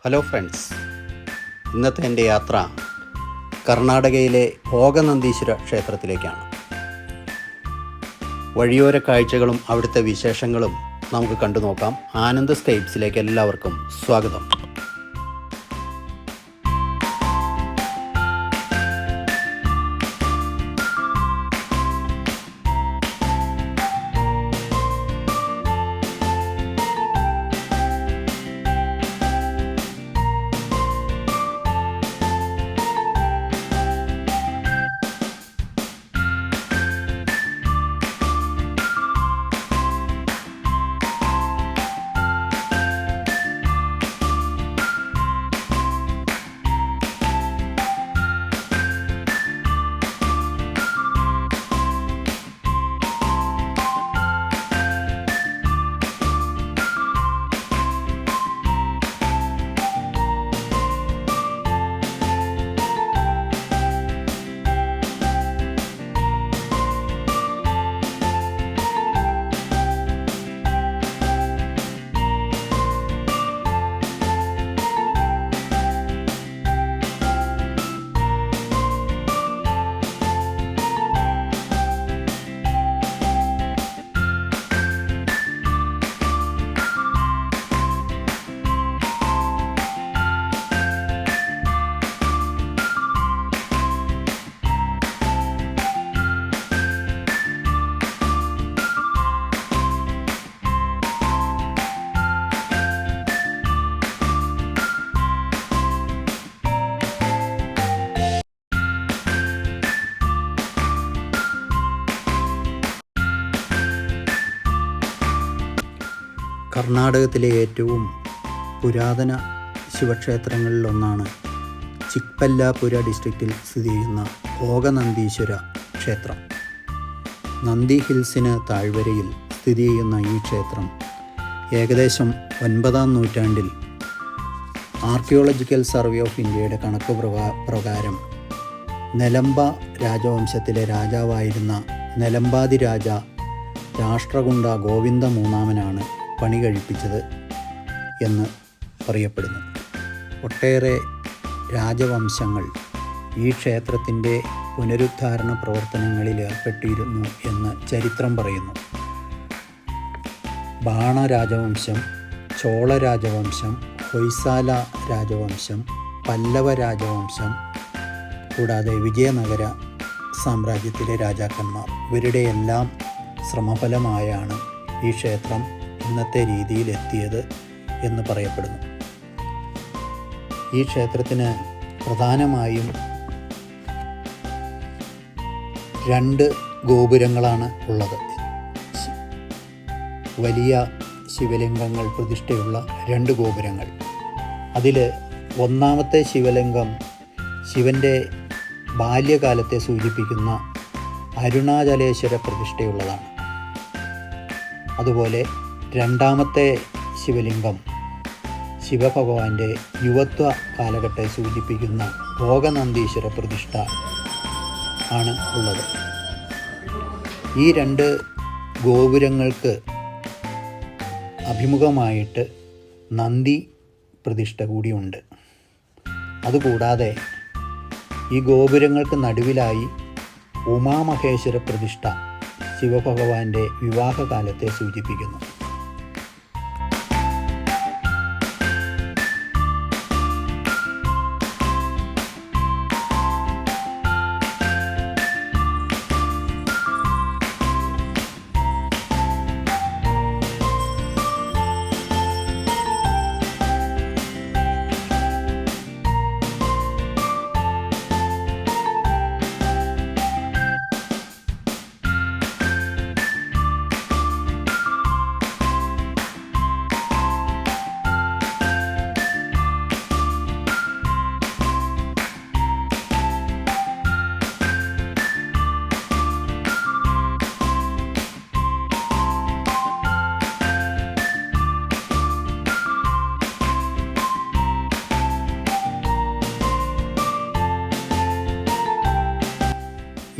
Hello friends, ഇന്നത്തെ എൻ്റെ യാത്ര കർണാടകയിലെ ഭോഗനന്ദീശ്വര ക്ഷേത്രത്തിലേക്കാണ്. വഴിയോര കാഴ്ചകളും അവിടുത്തെ വിശേഷങ്ങളും നമുക്ക് കണ്ടു നോക്കാം. ആനന്ദ് സ്കൈപ്സിലേക്ക് എല്ലാവർക്കും സ്വാഗതം. കർണാടകത്തിലെ ഏറ്റവും പുരാതന ശിവക്ഷേത്രങ്ങളിലൊന്നാണ് ചിക്ബല്ലാപുര ഡിസ്ട്രിക്റ്റിൽ സ്ഥിതി ചെയ്യുന്ന ഭോഗനന്ദീശ്വര ക്ഷേത്രം. നന്ദി ഹിൽസിന് താഴ്വരയിൽ സ്ഥിതി ചെയ്യുന്ന ഈ ക്ഷേത്രം ഏകദേശം 9-ാം നൂറ്റാണ്ടിൽ ആർക്കിയോളജിക്കൽ സർവേ ഓഫ് ഇന്ത്യയുടെ കണക്ക് പ്രകാരം നെലംബ രാജവംശത്തിലെ രാജാവായിരുന്ന നെലംബാദി രാജ രാഷ്ട്രകുണ്ട ഗോവിന്ദ മൂന്നാമനാണ് പണി കഴിപ്പിച്ചത് എന്ന് പറയപ്പെടുന്നു. ഒട്ടേറെ രാജവംശങ്ങൾ ഈ ക്ഷേത്രത്തിൻ്റെ പുനരുദ്ധാരണ പ്രവർത്തനങ്ങളിൽ ഏർപ്പെട്ടിരുന്നു എന്ന് ചരിത്രം പറയുന്നു. ബാണ രാജവംശം, ചോള രാജവംശം, ഹൊയ്സാല രാജവംശം, പല്ലവ രാജവംശം, കൂടാതെ വിജയനഗര സാമ്രാജ്യത്തിലെ രാജാക്കന്മാർ, ഇവരുടെയെല്ലാം ശ്രമഫലമായാണ് ഈ ക്ഷേത്രം ഇന്നത്തെ രീതിയിലെത്തിയത് എന്ന് പറയപ്പെടുന്നു. ഈ ക്ഷേത്രത്തിന് പ്രധാനമായും 2 ഗോപുരങ്ങളാണ് ഉള്ളത്. വലിയ ശിവലിംഗങ്ങൾ പ്രതിഷ്ഠയുള്ള 2 ഗോപുരങ്ങൾ. അതിൽ 1-ാമത്തെ ശിവലിംഗം ശിവൻ്റെ ബാല്യകാലത്തെ സൂചിപ്പിക്കുന്ന അരുണാചലേശ്വര പ്രതിഷ്ഠയുള്ളതാണ്. അതുപോലെ 2-ാമത്തെ ശിവലിംഗം ശിവഭഗവാന്റെ യുവത്വ കാലഘട്ടത്തെ സൂചിപ്പിക്കുന്ന ഭോഗനന്ദീശ്വര പ്രതിഷ്ഠ ആണ് ഉള്ളത്. ഈ 2 ഗോപുരങ്ങൾക്ക് അഭിമുഖമായിട്ട് നന്ദി പ്രതിഷ്ഠ കൂടിയുണ്ട്. അതുകൂടാതെ ഈ ഗോപുരങ്ങൾക്ക് നടുവിലായി ഉമാമഹേശ്വര പ്രതിഷ്ഠ ശിവഭഗവാന്റെ വിവാഹകാലത്തെ സൂചിപ്പിക്കുന്നു.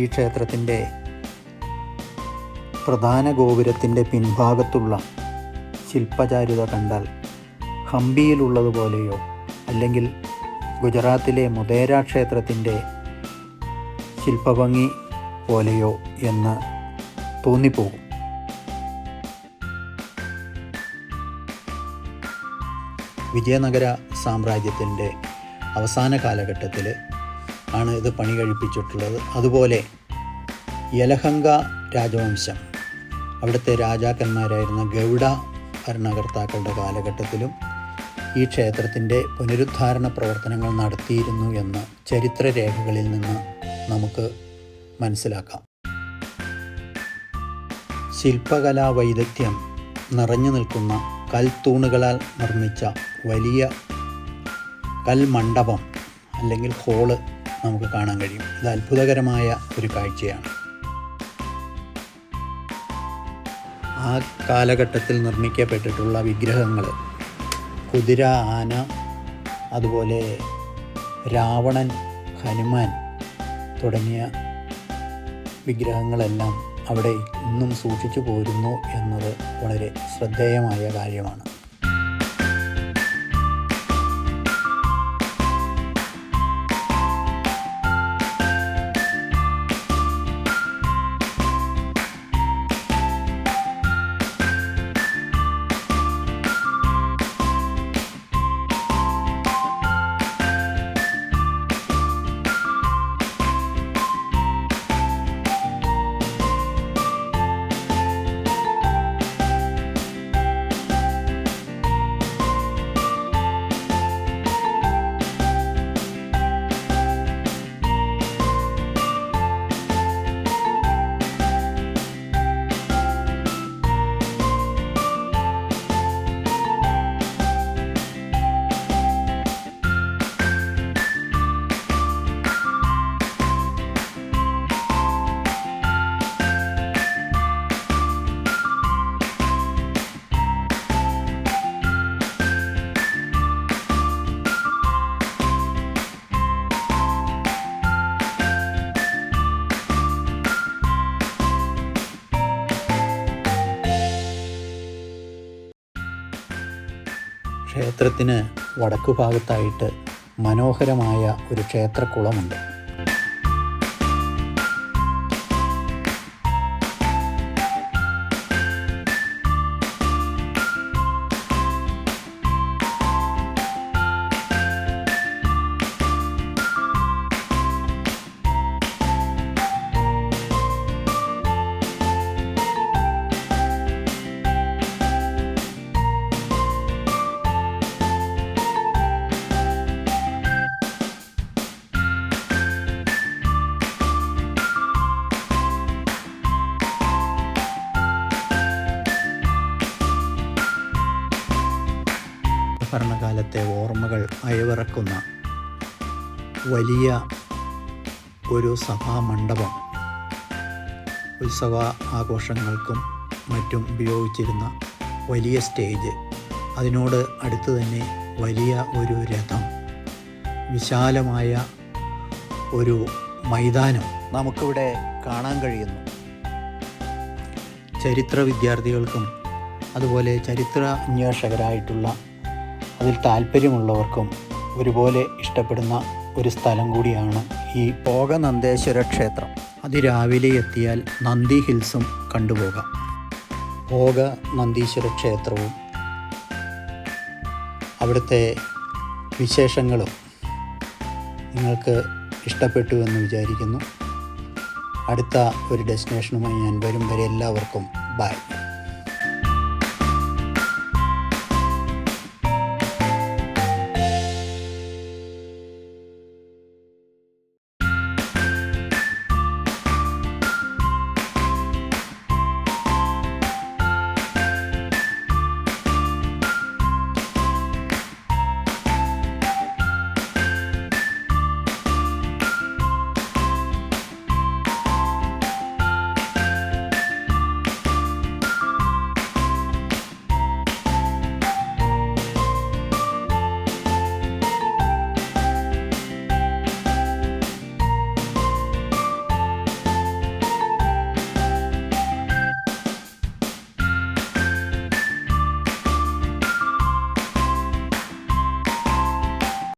ഈ ക്ഷേത്രത്തിൻ്റെ പ്രധാന ഗോപുരത്തിൻ്റെ പിൻഭാഗത്തുള്ള ശില്പചാരുത കണ്ടാൽ ഹംപിയിലുള്ളതുപോലെയോ അല്ലെങ്കിൽ ഗുജറാത്തിലെ മുതേര ക്ഷേത്രത്തിൻ്റെ ശില്പഭംഗി പോലെയോ എന്ന് തോന്നിപ്പോകും. വിജയനഗര സാമ്രാജ്യത്തിൻ്റെ അവസാന കാലഘട്ടത്തിൽ ആണ് ഇത് പണി കഴിപ്പിച്ചിട്ടുള്ളത്. അതുപോലെ യലഹങ്ക രാജവംശം, അവിടുത്തെ രാജാക്കന്മാരായിരുന്ന ഗൗഡ ഭരണകർത്താക്കളുടെ കാലഘട്ടത്തിലും ഈ ക്ഷേത്രത്തിൻ്റെ പുനരുദ്ധാരണ പ്രവർത്തനങ്ങൾ നടത്തിയിരുന്നു എന്ന് ചരിത്രരേഖകളിൽ നിന്ന് നമുക്ക് മനസ്സിലാക്കാം. ശില്പകലാ വൈദഗ്ധ്യം നിറഞ്ഞു നിൽക്കുന്ന കൽത്തൂണുകളാൽ നിർമ്മിച്ച വലിയ കൽമണ്ഡപം അല്ലെങ്കിൽ ഹോള് നമുക്ക് കാണാൻ കഴിയും. ഇത് അത്ഭുതകരമായ ഒരു കാഴ്ചയാണ്. ആ കാലഘട്ടത്തിൽ നിർമ്മിക്കപ്പെട്ടിട്ടുള്ള വിഗ്രഹങ്ങൾ കുതിര, ആന, അതുപോലെ രാവണൻ, ഹനുമാൻ തുടങ്ങിയ വിഗ്രഹങ്ങളെല്ലാം അവിടെ ഇന്നും സൂക്ഷിച്ചു പോരുന്നു എന്നത് വളരെ ശ്രദ്ധേയമായ കാര്യമാണ്. ക്ഷേത്രത്തിന് വടക്കു ഭാഗത്തായിട്ട് മനോഹരമായ ഒരു ക്ഷേത്രക്കുളമുണ്ട്. ഭരണകാലത്തെ ഓർമ്മകൾ അയവിറക്കുന്ന വലിയ ഒരു സഭാമണ്ഡപം, ഉത്സവ ആഘോഷങ്ങൾക്കും മറ്റും ഉപയോഗിച്ചിരുന്ന വലിയ സ്റ്റേജ്, അതിനോട് അടുത്ത് തന്നെ വലിയ ഒരു രഥം, വിശാലമായ ഒരു മൈതാനം നമുക്കിവിടെ കാണാൻ കഴിയുന്നു. ചരിത്ര വിദ്യാർത്ഥികൾക്കും അതുപോലെ ചരിത്ര അന്വേഷകരായിട്ടുള്ള അതിൽ താല്പര്യമുള്ളവർക്കും ഒരുപോലെ ഇഷ്ടപ്പെടുന്ന ഒരു സ്ഥലം കൂടിയാണ് ഈ ഭോഗനന്ദേശ്വര ക്ഷേത്രം. അതിരാവിലെ എത്തിയാൽ നന്ദി ഹിൽസും കണ്ടുപോകാം. ഭോഗനന്ദീശ്വര ക്ഷേത്രവും അവിടുത്തെ വിശേഷങ്ങളും നിങ്ങൾക്ക് ഇഷ്ടപ്പെട്ടു എന്ന് വിചാരിക്കുന്നു. അടുത്ത ഒരു ഡെസ്റ്റിനേഷനുമായി ഞാൻ വരും വരെ എല്ലാവർക്കും ബൈ.